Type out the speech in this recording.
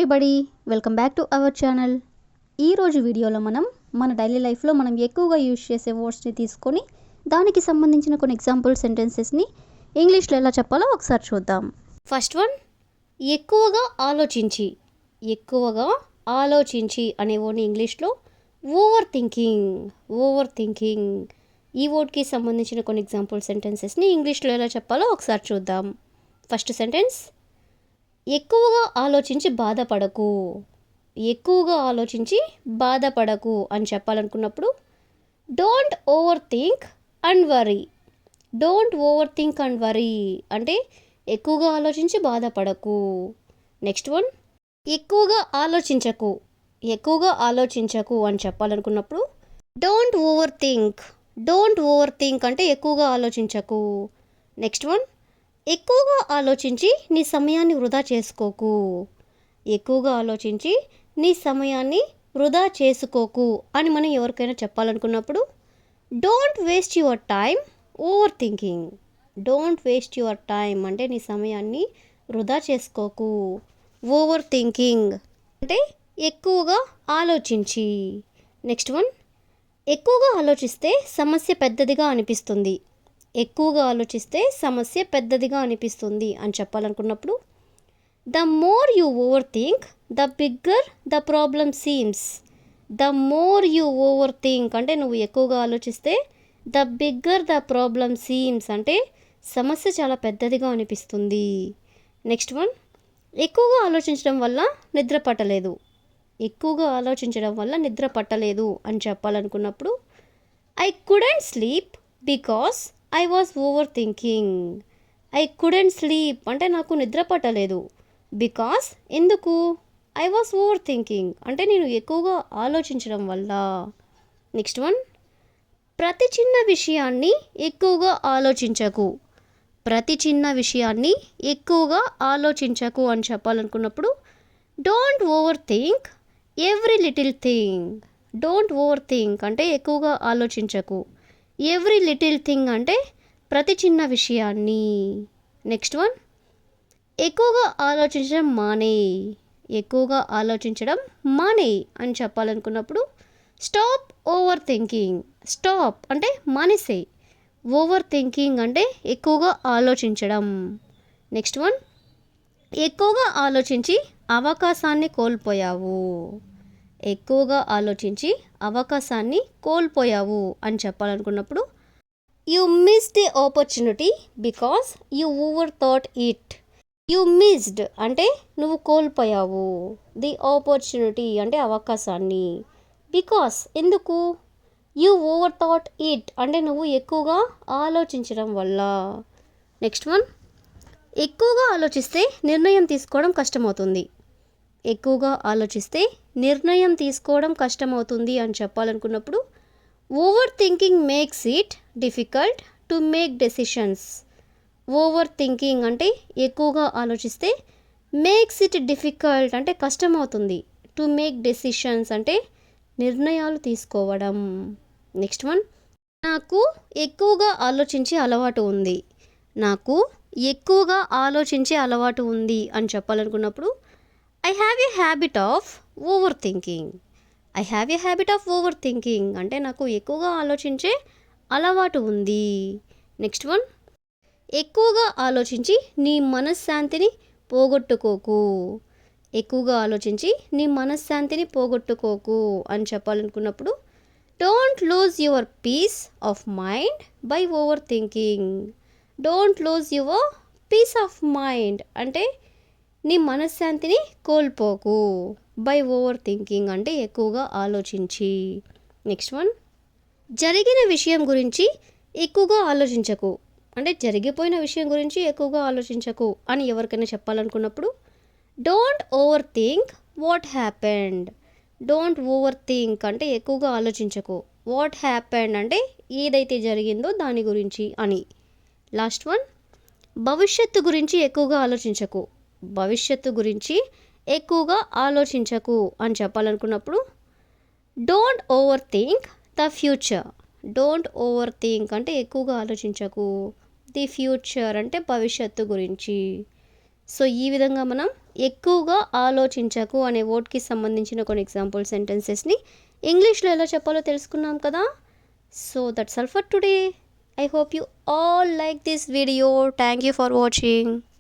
Everybody, welcome back to our channel. ఈరోజు వీడియోలో మన డైలీ లైఫ్లో మనం ఎక్కువగా యూజ్ చేసే వర్డ్స్ని తీసుకొని దానికి సంబంధించిన కొన్ని ఎగ్జాంపుల్ సెంటెన్సెస్ని ఇంగ్లీష్లో ఎలా చెప్పాలో ఒకసారి చూద్దాం. ఫస్ట్ వన్, ఎక్కువగా ఆలోచించి. ఎక్కువగా ఆలోచించి అనే వర్డ్ని ఇంగ్లీష్లో ఓవర్ థింకింగ్. ఈ వర్డ్కి సంబంధించిన కొన్ని ఎగ్జాంపుల్ సెంటెన్సెస్ని ఇంగ్లీష్లో ఎలా చెప్పాలో ఒకసారి చూద్దాం. ఫస్ట్ సెంటెన్స్, ఎక్కువగా ఆలోచించి బాధపడకు. ఎక్కువగా ఆలోచించి బాధపడకు అని చెప్పాలనుకున్నప్పుడు don't overthink and worry అంటే ఎక్కువగా ఆలోచించి బాధపడకు. నెక్స్ట్ వన్, ఎక్కువగా ఆలోచించకు అని చెప్పాలనుకున్నప్పుడు డోంట్ ఓవర్ థింక్ అంటే ఎక్కువగా ఆలోచించకు. నెక్స్ట్ వన్, ఎక్కువగా ఆలోచించి నీ సమయాన్ని వృధా చేసుకోకు. ఎక్కువగా ఆలోచించి నీ సమయాన్ని వృధా చేసుకోకు అని మనం ఎవరికైనా చెప్పాలనుకున్నప్పుడు don't waste your time over time అంటే నీ సమయాన్ని వృధా చేసుకోకు. ఓవర్ థింకింగ్ అంటే ఎక్కువగా ఆలోచించి. నెక్స్ట్ వన్, ఎక్కువగా ఆలోచిస్తే సమస్య పెద్దదిగా అనిపిస్తుంది. ఎక్కువగా ఆలోచిస్తే సమస్య పెద్దదిగా అనిపిస్తుంది అని చెప్పాలనుకున్నప్పుడు the more you overthink the bigger the problem seems. The more you overthink అంటే నువ్వు ఎక్కువగా ఆలోచిస్తే the bigger the problem seems అంటే సమస్య చాలా పెద్దదిగా అనిపిస్తుంది. నెక్స్ట్ వన్, ఎక్కువగా ఆలోచించడం వల్ల నిద్ర పట్టలేదు అని చెప్పాలనుకున్నప్పుడు I couldn't sleep because I was overthinking. అంటే నాకు నిద్ర పట్టలేదు. బికాస్ ఎందుకు? ఐ వాజ్ ఓవర్ థింకింగ్ అంటే నేను ఎక్కువగా ఆలోచించడం వల్ల. నెక్స్ట్ వన్, ప్రతి చిన్న విషయాన్ని ఎక్కువగా ఆలోచించకు అని చెప్పాలనుకున్నప్పుడు don't overthink every little thing. అంటే ఎక్కువగా ఆలోచించకు. ఎవ్రీ లిటిల్ థింగ్ అంటే ప్రతి చిన్న విషయాన్ని. నెక్స్ట్ వన్, ఎక్కువగా ఆలోచించడం మానే అని చెప్పాలనుకున్నప్పుడు స్టాప్ ఓవర్ థింకింగ్. స్టాప్ అంటే మానేసే. ఓవర్ థింకింగ్ అంటే ఎక్కువగా ఆలోచించడం. నెక్స్ట్ వన్, ఎక్కువగా ఆలోచించి అవకాశాన్ని కోల్పోయావు అని చెప్పాలనుకున్నప్పుడు you missed the opportunity because you overthought it. You missed అంటే నువ్వు కోల్పోయావు. ది ఆపర్చునిటీ అంటే అవకాశాన్ని. బికాస్ ఎందుకు? యు ఓవర్ థాట్ ఇట్ అంటే నువ్వు ఎక్కువగా ఆలోచించడం వల్ల. నెక్స్ట్ వన్, ఎక్కువగా ఆలోచిస్తే నిర్ణయం తీసుకోవడం కష్టమవుతుంది అని చెప్పాలనుకున్నప్పుడు overthinking makes it difficult to make decisions. Overthinking అంటే ఎక్కువగా ఆలోచిస్తే మేక్స్ ఇట్ డిఫికల్ట్ అంటే కష్టమవుతుంది. టు మేక్ డెసిషన్స్ అంటే నిర్ణయాలు తీసుకోవడం. నెక్స్ట్ వన్, నాకు ఎక్కువగా ఆలోచించే అలవాటు ఉంది అని చెప్పాలనుకున్నప్పుడు I have a habit of overthinking అంటే నాకు ఎక్కువగా ఆలోచించే అలవాటు ఉంది. నెక్స్ట్ వన్, ఎక్కువగా ఆలోచించి నీ మనశ్శాంతిని పోగొట్టుకోకు అని చెప్పాలనుకున్నప్పుడు don't lose your peace of mind by overthinking. అంటే నీ మనశ్శాంతిని కోల్పోకు. బై ఓవర్ థింకింగ్ అంటే ఎక్కువగా ఆలోచించి. నెక్స్ట్ వన్, జరిగిన విషయం గురించి ఎక్కువగా ఆలోచించకు అంటే జరిగిపోయిన విషయం గురించి ఎక్కువగా ఆలోచించకు అని ఎవరికైనా చెప్పాలనుకున్నప్పుడు don't overthink what happened. అంటే ఎక్కువగా ఆలోచించకు. వాట్ హ్యాపెండ్ అంటే ఏదైతే జరిగిందో దాని గురించి అని. లాస్ట్ వన్, భవిష్యత్తు గురించి ఎక్కువగా ఆలోచించకు అని చెప్పాలనుకున్నప్పుడు don't overthink the future. అంటే ఎక్కువగా ఆలోచించకు. ది ఫ్యూచర్ అంటే భవిష్యత్తు గురించి. సో ఈ విధంగా మనం ఎక్కువగా ఆలోచించకు అనే వర్డ్కి సంబంధించిన కొన్ని ఎగ్జాంపుల్ సెంటెన్సెస్ని ఇంగ్లీష్లో ఎలా చెప్పాలో తెలుసుకున్నాం కదా. So that's all for today. I hope you all like this video. Thank you for watching.